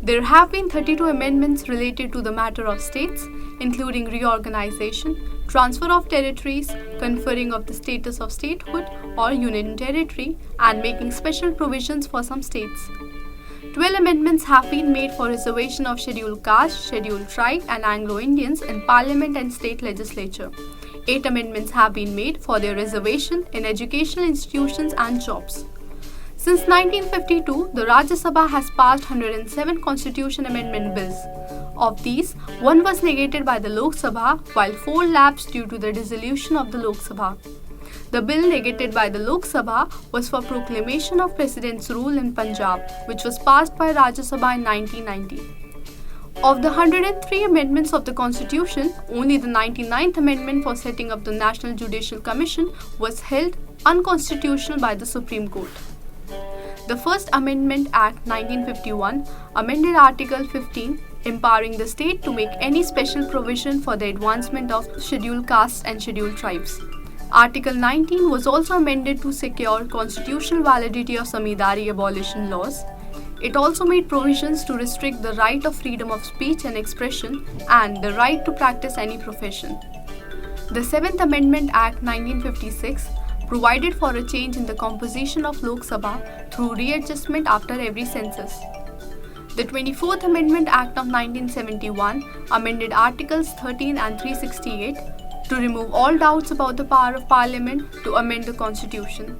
There have been 32 amendments related to the matter of states, including reorganization, transfer of territories, conferring of the status of statehood or union territory, and making special provisions for some states. 12 amendments have been made for reservation of scheduled caste, scheduled tribe, and Anglo-Indians in Parliament and state legislature. 8 amendments have been made for their reservation in educational institutions and jobs. Since 1952, the Rajya Sabha has passed 107 constitution amendment bills. Of these, 1 was negated by the Lok Sabha, while 4 lapsed due to the dissolution of the Lok Sabha. The bill negated by the Lok Sabha was for proclamation of President's rule in Punjab, which was passed by Rajya Sabha in 1990. Of the 103 amendments of the Constitution, only the 99th Amendment for setting up the National Judicial Commission was held unconstitutional by the Supreme Court. The First Amendment Act 1951 amended Article 15, empowering the state to make any special provision for the advancement of scheduled castes and scheduled tribes. Article 19 was also amended to secure constitutional validity of Zamindari abolition laws. It also made provisions to restrict the right of freedom of speech and expression and the right to practice any profession. The Seventh Amendment Act 1956 provided for a change in the composition of Lok Sabha through readjustment after every census. The 24th Amendment Act of 1971 amended Articles 13 and 368 to remove all doubts about the power of Parliament to amend the Constitution.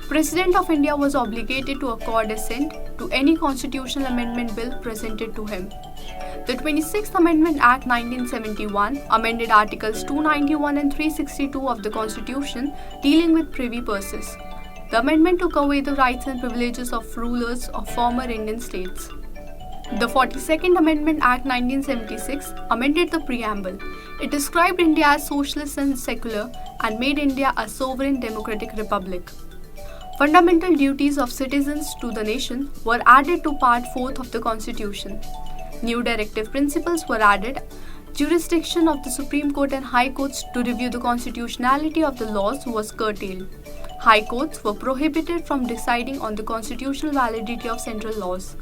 President of India was obligated to accord assent to any constitutional amendment bill presented to him. The 26th Amendment Act 1971 amended Articles 291 and 362 of the Constitution dealing with privy purses. The amendment took away the rights and privileges of rulers of former Indian states. The 42nd Amendment Act 1976 amended the preamble. It described India as socialist and secular and made India a sovereign democratic republic. Fundamental duties of citizens to the nation were added to Part 4th of the Constitution. New directive principles were added. Jurisdiction of the Supreme Court and High Courts to review the constitutionality of the laws was curtailed. High Courts were prohibited from deciding on the constitutional validity of central laws.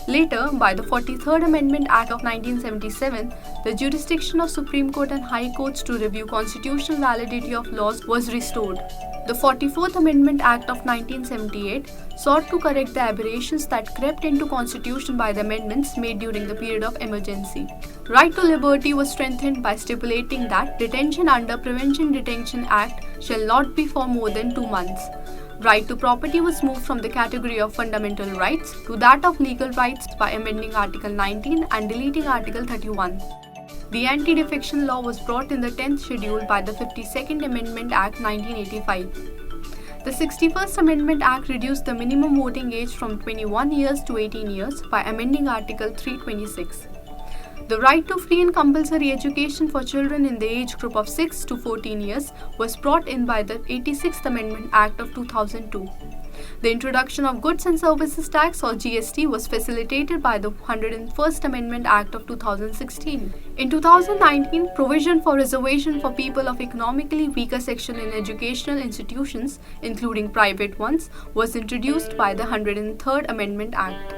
Later, by the 43rd Amendment Act of 1977, the jurisdiction of Supreme Court and High Courts to review constitutional validity of laws was restored. The 44th Amendment Act of 1978 sought to correct the aberrations that crept into Constitution by the amendments made during the period of emergency. Right to liberty was strengthened by stipulating that detention under Prevention Detention Act shall not be for more than 2 months. Right to property was moved from the category of fundamental rights to that of legal rights by amending Article 19 and deleting Article 31. The Anti-defection law was brought in the 10th schedule by the 52nd Amendment Act 1985. The 61st Amendment Act reduced the minimum voting age from 21 years to 18 years by amending Article 326. The right to free and compulsory education for children in the age group of 6 to 14 years was brought in by the 86th Amendment Act of 2002. The introduction of Goods and Services Tax or GST was facilitated by the 101st Amendment Act of 2016. In 2019, provision for reservation for people of economically weaker section in educational institutions, including private ones, was introduced by the 103rd Amendment Act.